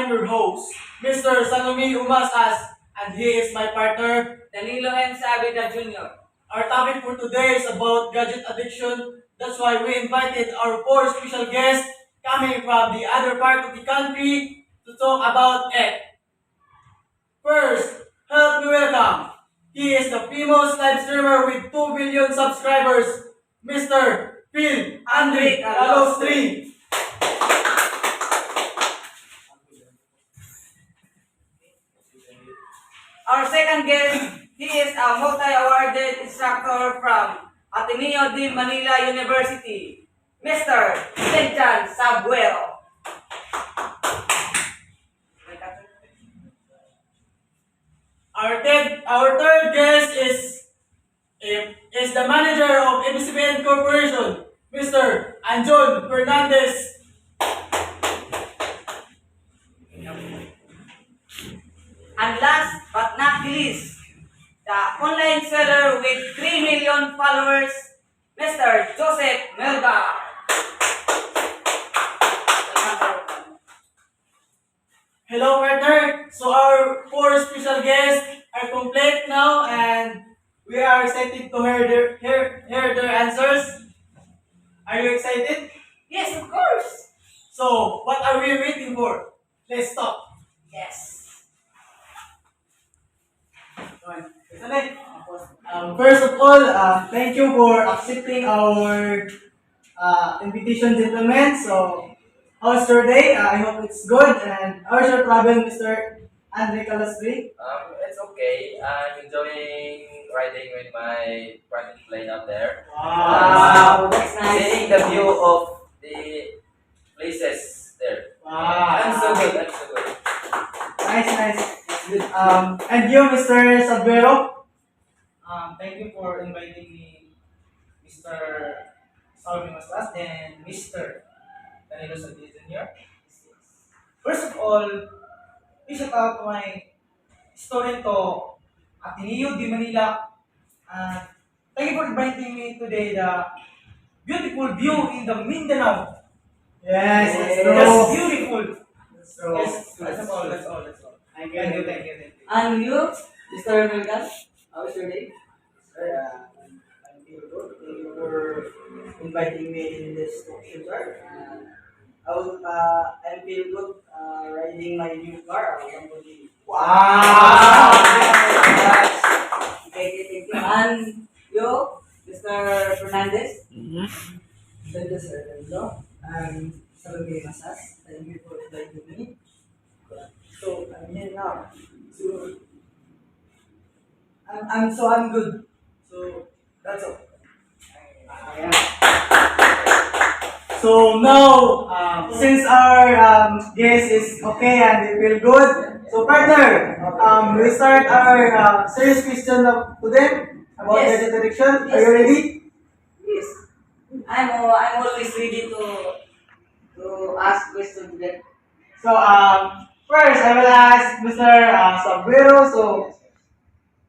I'm your host, Mr. Sanomi Umasas, and he is my partner, Danilo and Sabida Jr. Our topic for today is about gadget addiction. That's why we invited our four special guests coming from the other part of the country to talk about it. First, help me welcome. He is the famous live streamer with 2 billion subscribers, Mr. Phil Andre Calostri. Our second guest, he is a multi-awarded instructor from Ateneo de Manila University, Mr. Vincent Sabuel. Our third guest is the manager of ABCBN Corporation, Mr. Anjon Fernandez. And last but not least, the online seller with 3 million followers, Mr. Joseph Melga. Hello, partner. So our four special guests are complete now, and we are excited to hear their answers. Are you excited? Yes, of course. So, what are we waiting for? Let's start. Yes. First of all, thank you for accepting our invitation, gentlemen. So, how's your day? I hope it's good. And how's your travel, Mr. Andre Calasri? It's okay. I'm enjoying riding with my private plane up there. Wow, that's nice. Seeing the view of the places there. Wow. I'm so good. I'm so good. Nice, nice. That's good. And you, Mr. Sabero? Thank you for inviting me, Mr. Salvi Masas and Mr. Danilo Santi Jr. First of all, please shout out to my student to Ateneo de Manila. Thank you for inviting me today the beautiful view in the Mindanao. Yes, that's Yes, true. beautiful. That's true. Yes, that's all. Thank you. Thank you, thank you, thank you. And you, Mr. Melga, how's your day? I'm feel good. Thank you for inviting me in this talkshow, sir. I feel good riding my new car, Lamborghini. Wow. Okay, thank you. And you, Mr. Fernandez? Thank you, sir. Hello. I'm Salome Masas. Thank you for inviting me. So I'm here now. So I'm good. So that's all. So now, since our guest is okay and they feel good, so partner, we start our serious question to them about Yes. gadget addiction. Are Yes. you ready? Yes. I'm always ready to ask questions to them. So first I will ask Mr. Sabrero. So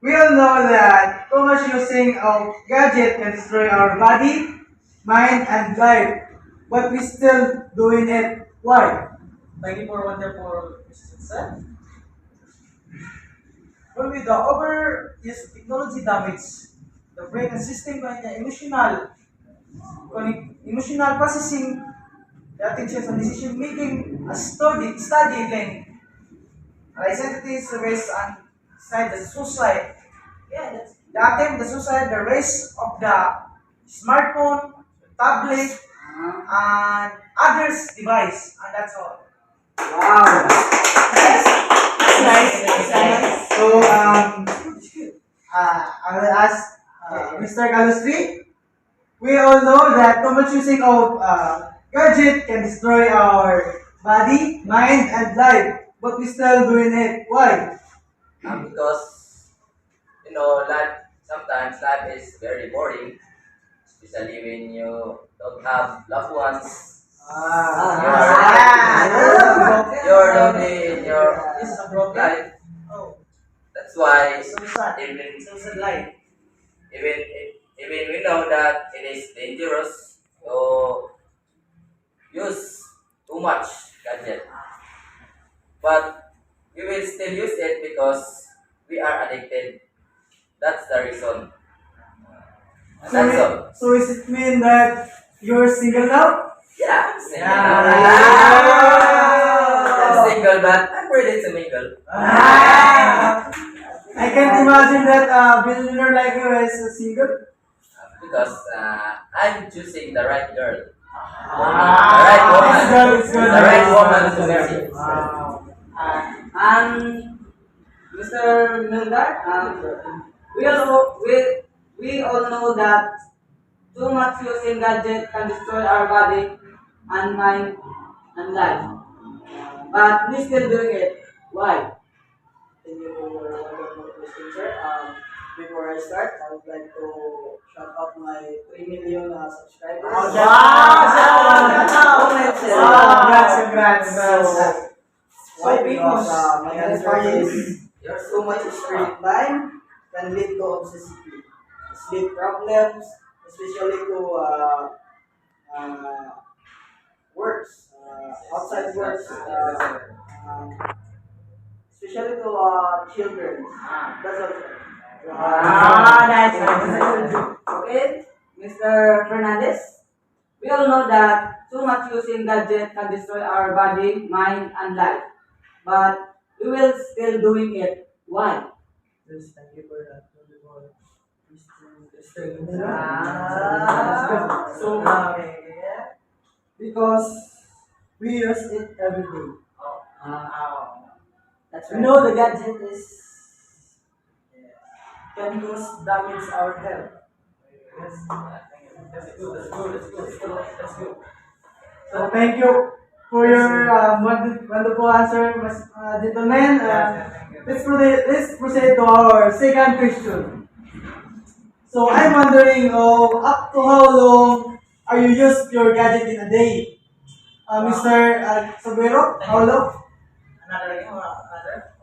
we all know that too much using of gadget can destroy our body, mind, and life, but we still doing it. Why? Thank you for wonderful questions, sir. Well, with the overuse of technology damage, the brain and system by the emotional processing, the attention and decision making, a study then identity surveys and side the suicide. Yeah, that's the attempt, the suicide, the race of the smartphone, tablet, and others device, and that's all. Wow. That's nice. That's nice. So I will ask Mr. Galustri. We all know that too much using of gadget can destroy our body, mind, and life, but we still doing it. Why? Because life sometimes life is very boring, especially when you don't have loved ones. You're lonely in your This is a broken. life. Oh, That's why so sad. even So sad life. even even we know that it is dangerous to use too much gadget. but we will still use it because we are addicted. That's the reason. And that's all. So is it mean that you're single now? Yeah, I'm single. Yeah. I'm single, but I'm ready to mingle. I can't imagine that a billionaire like you is single. Because I'm choosing the right girl. Ah, The right woman. it's good. The right woman to marry. Wow. And Mr. Milgar, we all know that too much using gadget can destroy our body and mind and life. But we still doing it. Why? Thank you for your wonderful question, sir. Before I start, I would like to shout out my 3 million subscribers. Wow! Congrats. Why? Because my answer is You're too much screen time can lead to obsessivity, sleep problems, especially to works, outside works, especially to children. That's all. Nice. Okay, Mr. Fernandez. We all know that too much using gadget can destroy our body, mind, and life. But we will still doing it. Why? Yes, thank you for that. So, because we use it every day. That's We know the gadget is can cause damage our health. Yes. So thank you for your wonderful answer, gentlemen. Let's proceed to our second question. So I'm wondering, up to how long are you use your gadget in a day? Mr. Sabuero, how long?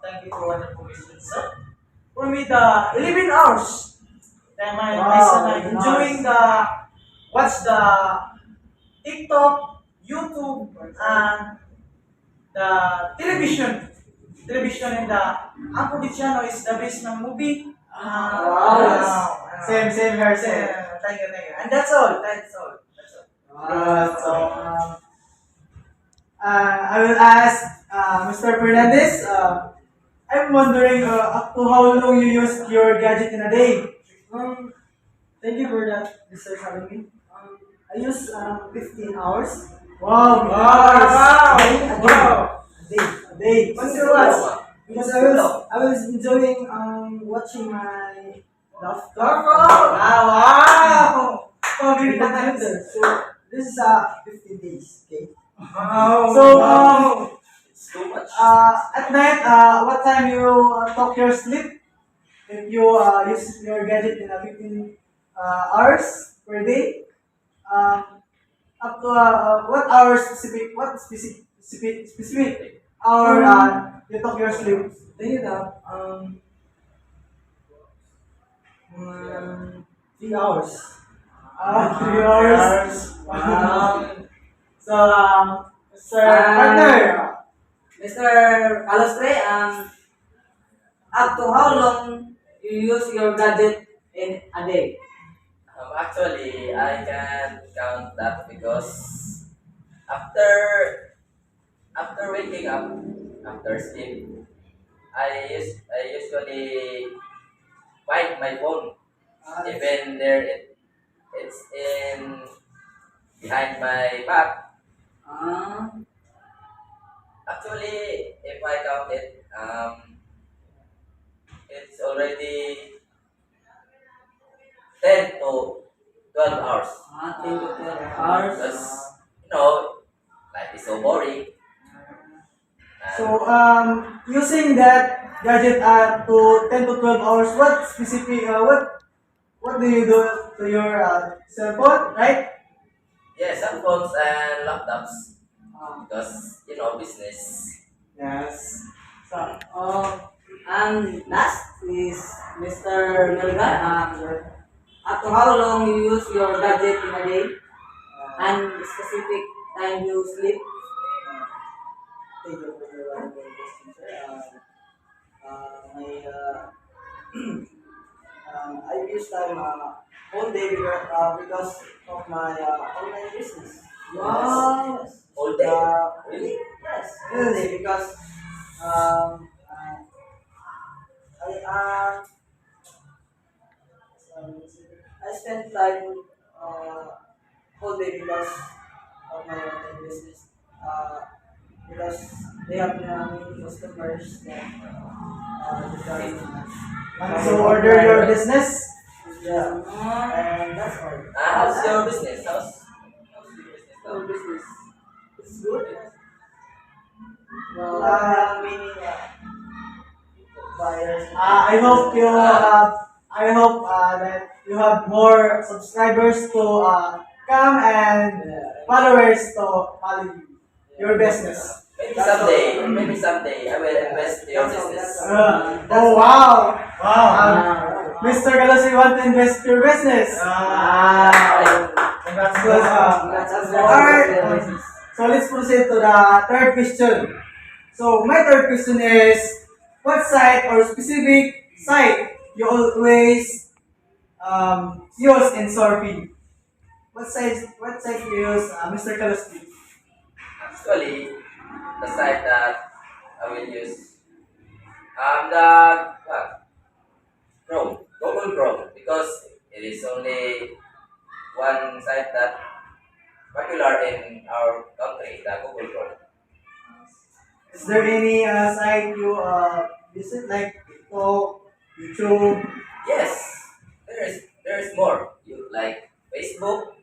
Thank you for wonderful questions, sir. For me, the 11 hours. Then my Wow, son, I'm 11 enjoying watch the TikTok, YouTube, and the television. Television and ang Provinciano is the best ng movie. Same here, same. Thank you. And that's all. That's all. I will ask Mr. Fernandez. I'm wondering up to how long you use your gadget in a day. Thank you for that, Mr. having me. I use 15 hours. Wow, 15 hours. A day. What's your watch? Because I was enjoying watching my laptop. Wow! With the computer. So this is 15 days. Okay. Wow! So It's too much. at night, what time you talk your sleep? If you use your gadget in 15 hours per day, up to what hours specific? What specific hour you talk your sleep? Then you know, 3 hours. 3 hours. So, Sir partner. Mr. Calustre, up to how long you use your gadget in a day? Actually, I can count that because after waking up, after sleep, I usually find my phone. Even it's in behind my back. Actually, if I count it, it's already 10 to 12 hours. 10 to 12 hours. Because, you know, life is so boring. And So, using that gadget to 10 to 12 hours, what specific, what do you do to your cell phone, right? yeah, cell phones and laptops. Because, you know, business. Yes. So, And last is Mr. Melgar. Up to how long you use your gadget in a day? And specific time you sleep? thank you for your wonderful question. I use time whole day because of my online business. Wow. Yes. All day? Uh, Really? yes, whole day because um, I I spend time uh, whole day because of my online business. Because they have many customers that they can So order your business. Yeah, and that's all. How's your business? How's your business Our now? business is good. Well, Many buyers. I hope that you have more subscribers to come and followers to follow you, your business. Maybe someday I will invest in your business. Oh wow! Wow! Mr. Galasi want to invest your business. Wow. That's good. Alright. So let's proceed to the third question. So my third question is, what site or specific site you always use in surfing? What site you use, Mr. Kalaspi? Actually, the site that I will use, the what? Chrome, Google Chrome, because it is only one site that popular in our country, the Google Chrome. Is there any site you visit like TikTok, YouTube? Yes, there is more. You like Facebook,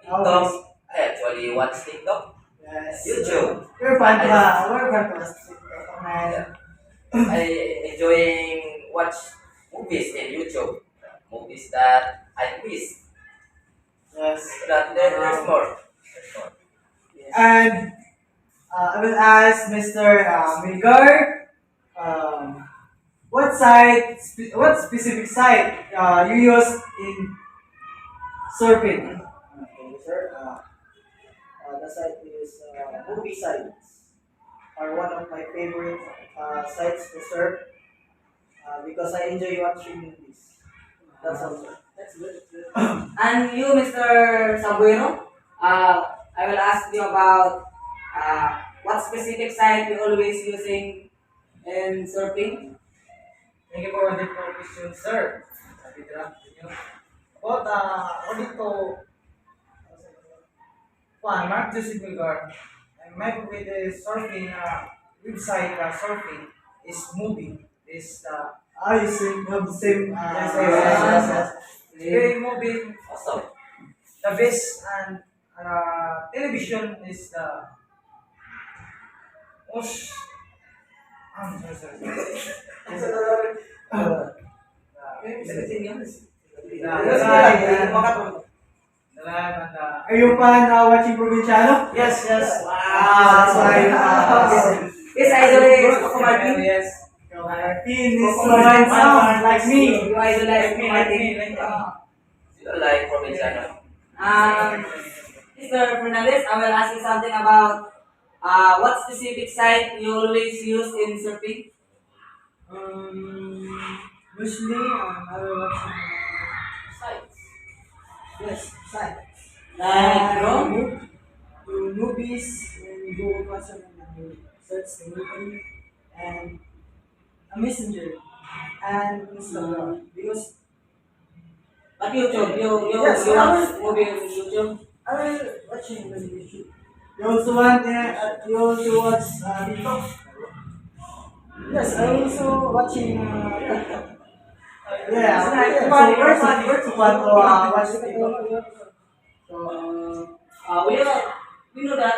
Always. TikTok. I actually watch TikTok, Yes. YouTube. We're fun to TikTok, man. Yeah. I enjoying watch movies in YouTube. Movies that I miss. Yes. So that there's more. There's more. And I will ask Mr. Milgar, what specific site you use in surfing? Okay, sir. The site is movie sites are one of my favorite sites to surf because I enjoy watching movies. That's all, sir. That's good. And you, Mr. Sabuero, I will ask you about what specific site you always using in surfing. Thank you for the question, sir. Sabi nila, about according to Mark Joseph Milgar, and my favorite surfing website surfing is movie. Is You same, have the same. yes. Very moving. Awesome. The best and television is the most. Sorry. Are you fan watching Provinciano? Yes. That's why. His idol is Coco Martin. Yes. Martin is so handsome like me. You idolize Coco Martin. You like Provinciano? Mr. Fernandez, I will ask you something about what specific site you always use in surfing? Usually, I will watch Sites. yes, sites. Like Chrome? To movies and Google Classroom and search the movie and a messenger and Instagram because But YouTube, Yes, you I watch will- movie on YouTube? I will watching the YouTube. You also watch TikTok? Yes, I also watching TikTok. Yeah, So, where's the fun to watch TikTok? So, we know that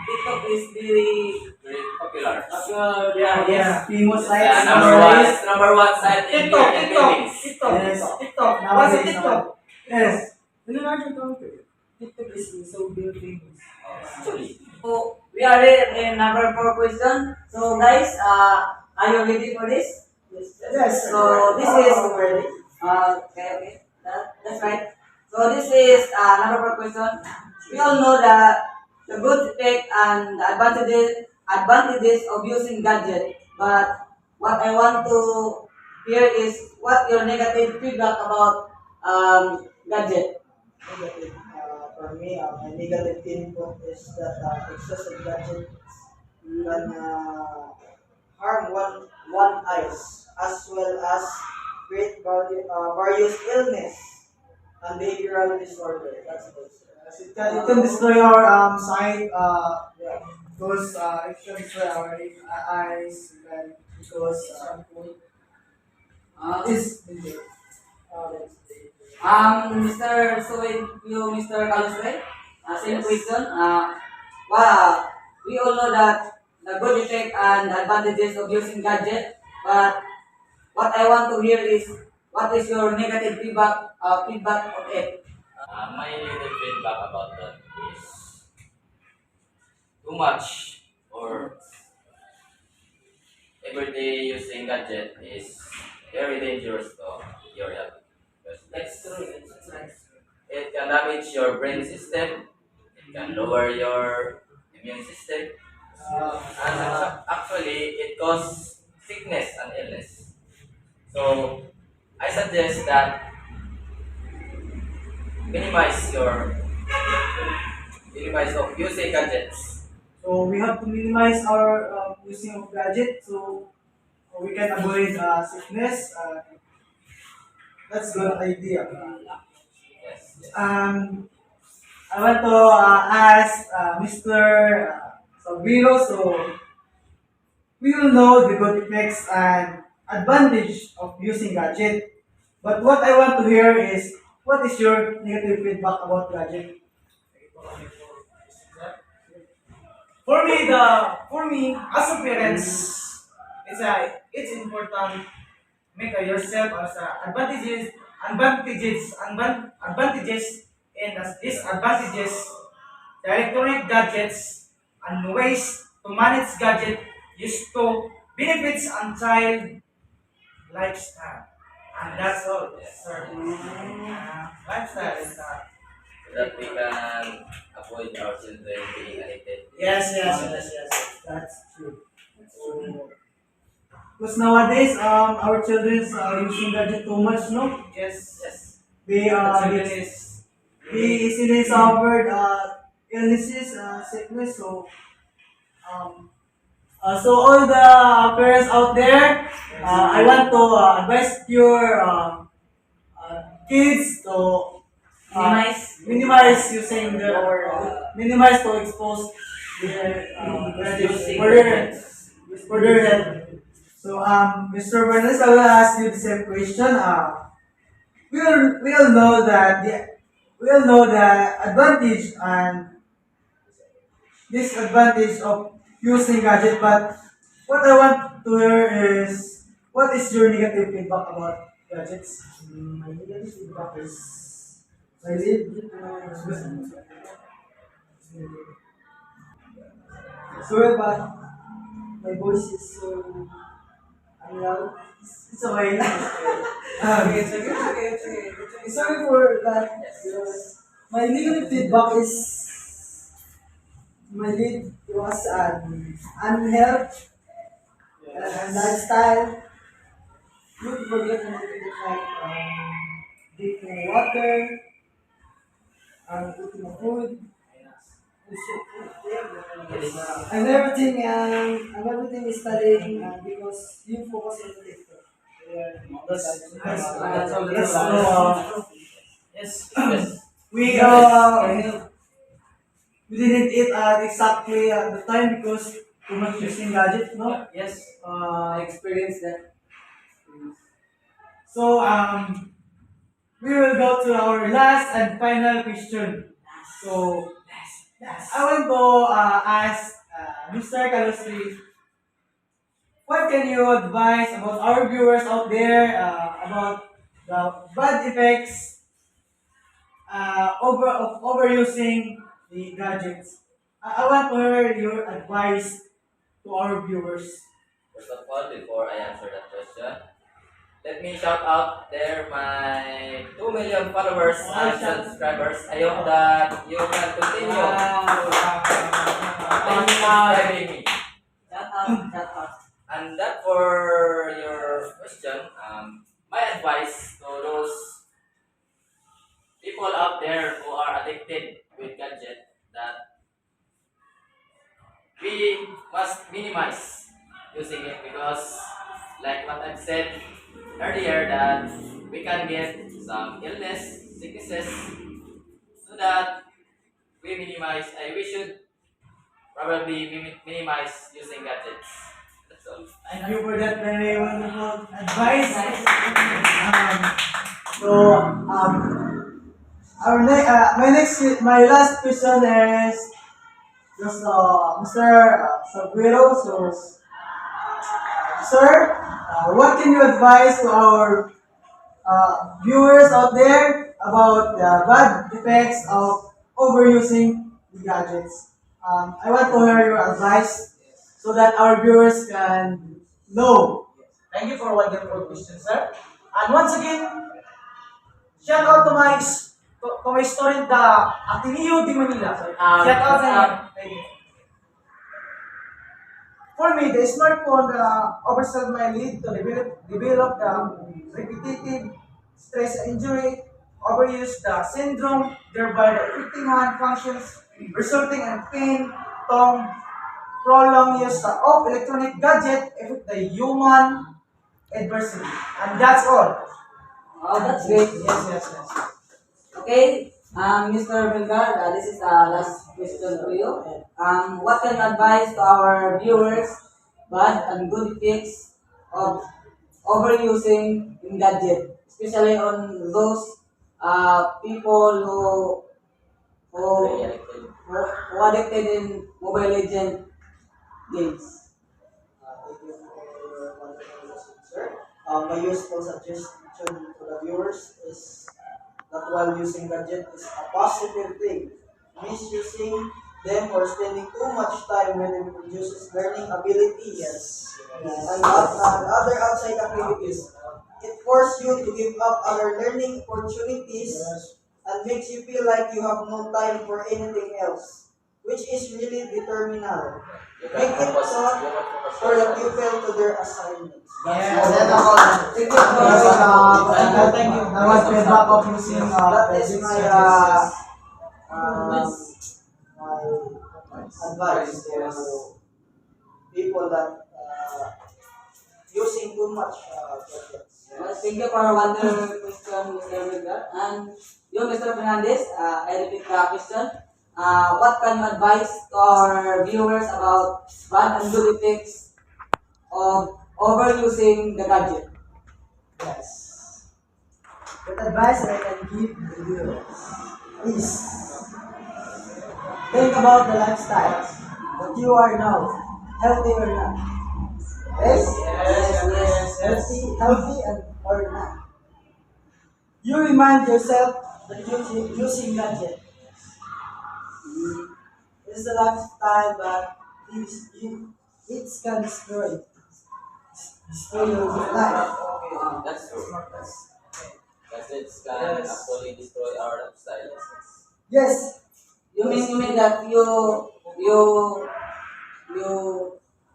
TikTok is very Very popular. popular, Yeah. famous site. Yeah, number one site in here in Philippines. TikTok. Nowadays, What's TikTok? Yes. In the larger country, TikTok is so very famous. Actually, So we are in number 4 question. So guys, are you ready for this? Yes. So this is okay. That's right. So this is number 4 question. We all know that the good effect and the advantages of using gadget. But what I want to here is what your negative feedback about gadget. Negative. For me, my negative input is that excessive gadgets can harm one eyes as well as create various illness and behavioral disorder. That's all. Yes, it can destroy our sight. Yeah. Because it can destroy our eyes. And because is Mr. So you, Mr. Kalusre, same question. Well, we all know that the good effect and advantages of using gadget, but what I want to hear is what is your negative feedback of it? My little feedback about that is too much or everyday using gadget is very dangerous to your health. Because That's true. That's right. it can damage your brain system, it can lower your immune system, and actually it causes sickness and illness. So I suggest that minimize your minimize of using gadgets. so we have to minimize our using of gadget so we can avoid sickness. That's good idea. Yes, yes. I want to ask Mr. Salvino. So we will know the good effects and advantage of using gadget. But what I want to hear is what is your negative feedback about gadget? For me as a parents, it's important make yourself as advantages and as disadvantages the electronic gadgets and ways to manage gadget used to benefits and child lifestyle. And that's all, sir. Lifestyle is that. So that we can avoid our children being addicted. Yes. That's true. Because nowadays, our children are using gadget too much, no? Yes. Yes. They Children they, is they easily suffered illnesses, sickness. So so all the parents out there, I want to advise your kids to minimize using the minimize to expose their for their health. So Mr. Bernes, I will ask you the same question. We all know that we all know the advantage and disadvantage of using gadget, but what I want to hear is what is your negative feedback about gadgets? My negative feedback is I live sorry, but my voice is so loud. It's okay. Sorry for that. My negative feedback is my lead was unhealth and lifestyle. Don't forget to make like drinking water, cooking food, and everything is studying because you focus on the TikTok. Yes. So Yes. we we didn't eat exactly at the time because too much using gadget, no? Yes. I experienced that. So we will go to our last and final question. So I want to ask Mr. Kalustri, what can you advise about our viewers out there about the bad effects of overusing the gadgets? I want to hear your advice to our viewers. First of all, before I answer that question, let me shout out there my 2 million followers and subscribers. I hope that you can continue subscribing me. Shout out. And that for your question, advice to those people out there who are addicted with gadget that we must minimize using it because like what I've said earlier that we can get some illness, sicknesses, so that we should probably minimize using gadgets. That's all. Thank you for that very wonderful advice. So, my last question is just Mr. Saguero. So, sir, what can you advise to our viewers out there about the bad effects of overusing the gadgets? I want to hear your advice so that our viewers can know. Thank you for a wonderful question, sir. And once again, shout out to my student, the Ateneo de Manila. Shout out sa inyo. Thank you. For me, the smartphone oversell my lead to develop the repetitive stress injury, overuse the syndrome, thereby affecting hand functions, resulting in pain, tongue, prolonged use of electronic gadget affect the human adversely. And that's all. Oh, that's great. Yes. Okay, Mr. Belgar, this is the last question for you. What can you advise to our viewers bad and good effects of overusing in gadget, especially on those people Very addicted. who addicted in Mobile Legend games? Thank you for your wonderful question, sir. My useful suggestion to the viewers is that while using gadget is a positive thing, misusing them or spending too much time when it reduces learning abilities and other outside activities. It forces you to give up other learning opportunities and makes you feel like you have no time for anything else, which is really determinal. You Make can it focus. so You can focus or that yourself. you fail to their assignments. Yes. Thank you for Thank you. That was feedback of using that is my advice to people that using too much gadgets. Well, thank you for a wonderful question, Mr. Belgar. And you, Mr. Fernandez, I repeat the question. What can you advise to our viewers about bad and good effects of overusing the gadget? Yes. The advice I can give to you is think about the lifestyle that you are now, healthy or not. Yes? Healthy and or not. You remind yourself that using gadget is a lifestyle that it can destroy your life. That's true. Gadgets can actually destroy our lifestyle. Yes. You mean that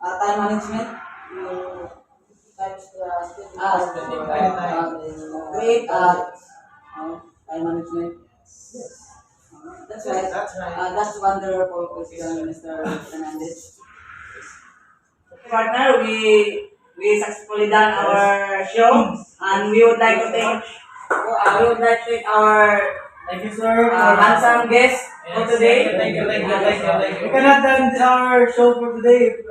time management, you Spending time. create time management. Yes. That's right. That's right. That's wonderful question, Mr. Fernandez. Partner, we successfully done our show, and we would like to thank our Thank you, sir. handsome guest for today. Thank you. We cannot end our show for today if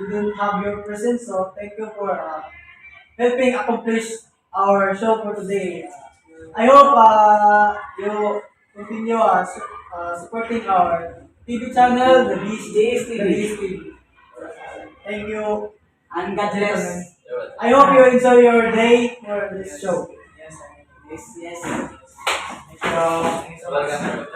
we didn't have your presence. So thank you for helping accomplish our show for today. I hope you continue supporting our TV channel, the DS TV. Thank you. And God bless. You're welcome. I hope you enjoy your day for this show. Yes. Yes. Thank you. Welcome.